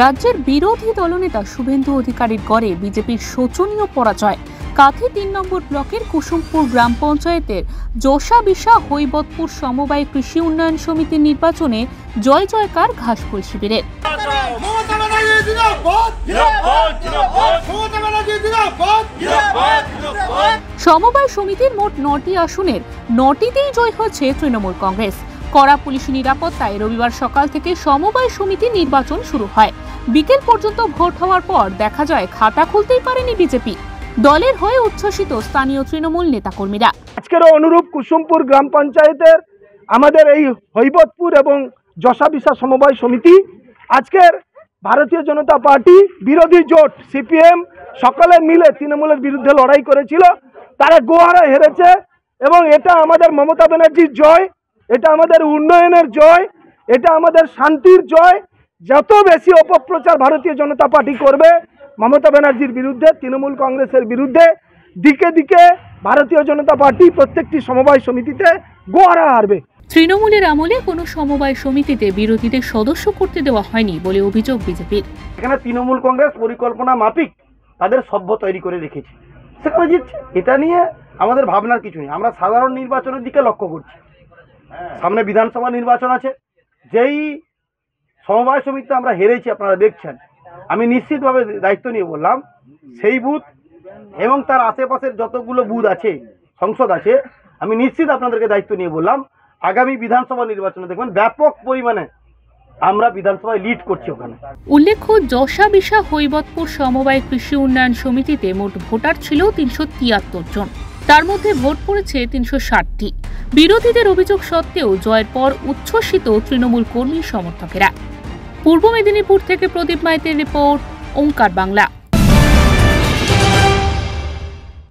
রাজ্যের বিরোধী দলনেতা শুভেন্দু অধিকারীর গড়ে বিজেপির শোচনীয় পরাজয়। কাঁথি ৩ নম্বর ব্লকের কুসুমপুর গ্রাম পঞ্চায়েতের যশাবিশা হৈবতপুর সমবায় কৃষি উন্নয়ন সমিতির নির্বাচনে জয় জয়কার ঘাসফুল শিবিরের। সমবায় সমিতির মোট ৯টি আসনের ৯টিতেই জয় হয়েছে তৃণমূল কংগ্রেস। কড়া পুলিশি নিরাপত্তায় রবিবার সকাল থেকে সমবায় সমিতির নির্বাচন শুরু হয়। বিকেল পর্যন্ত ভোট হওয়ার পর দেখা যায় খাতা খুলতেই পারেনি বিজেপি। দলের হয়ে উচ্ছ্বসিত স্থানীয় তৃণমূল নেতাকর্মীরা। আজকের অনুরূপ কুসুমপুর গ্রাম পঞ্চায়েতের আমাদের এই হৈবতপুর এবং যশাবিশা সমবায় সমিতি আজকের ভারতীয় জনতা পার্টি বিরোধী জোট সিপিএম সকলে মিলে তৃণমূলের বিরুদ্ধে লড়াই করেছিল, তারা গোহারা হেরেছে। এবং এটা আমাদের মমতা ব্যানার্জির জয়, এটা আমাদের উন্নয়নের জয়, এটা আমাদের শান্তির জয়। যত বেশি অপপ্রচার ভারতীয় জনতা পার্টি করবে মমতা ব্যানার্জির বিরুদ্ধে, তৃণমূল কংগ্রেসের বিরুদ্ধে, দিকে দিকে ভারতীয় জনতা পার্টি প্রত্যেকটি সমবায় সমিতিতে গোহারা হারবে। তৃণমূলের আমলে কোনো সমবায় সমিতিতে বিরোধীদের সদস্য করতে দেওয়া হয়নি বলে অভিযোগ বিজেপির। এখানে তৃণমূল কংগ্রেস পরিকল্পনা মাফিক তাদের সভ্য তৈরি করে রেখেছে, সেখানে জিতছে। এটা নিয়ে আমাদের ভাবনার কিছু নেই। আমরা সাধারণ নির্বাচনের দিকে লক্ষ্য করছি। সামনে বিধানসভা নির্বাচন আছে। যেই সমবায় সমিতিতে আমরা হেরেছি আপনারা দেখছেন, আমি নিশ্চিতভাবে দায়িত্ব নিয়ে বললাম, সেই বুথ এবং তার আশেপাশের যতগুলো বুথ আছে, সংসদ আছে, আমি নিশ্চিত আপনাদেরকে দায়িত্ব নিয়ে বললাম, আগামী বিধানসভা নির্বাচনে দেখবেন ব্যাপক পরিমাণে আমরা বিধানসভায় লিড করছি ওখানে। উল্লেখ্য, যশাবিশা হৈবতপুর সমবায় কৃষি উন্নয়ন সমিতিতে মোট ভোটার ছিল ৩৭৩ জন, তার মধ্যে ভোট পড়েছে ৩৬০টি। বিরোধীদের অভিযোগ সত্ত্বেও জয়ের পর উচ্ছ্বসিত তৃণমূল কর্মী সমর্থকেরা। পূর্ব মেদিনীপুর থেকে প্রদীপ মাইতির রিপোর্ট, ওঙ্কার বাংলা।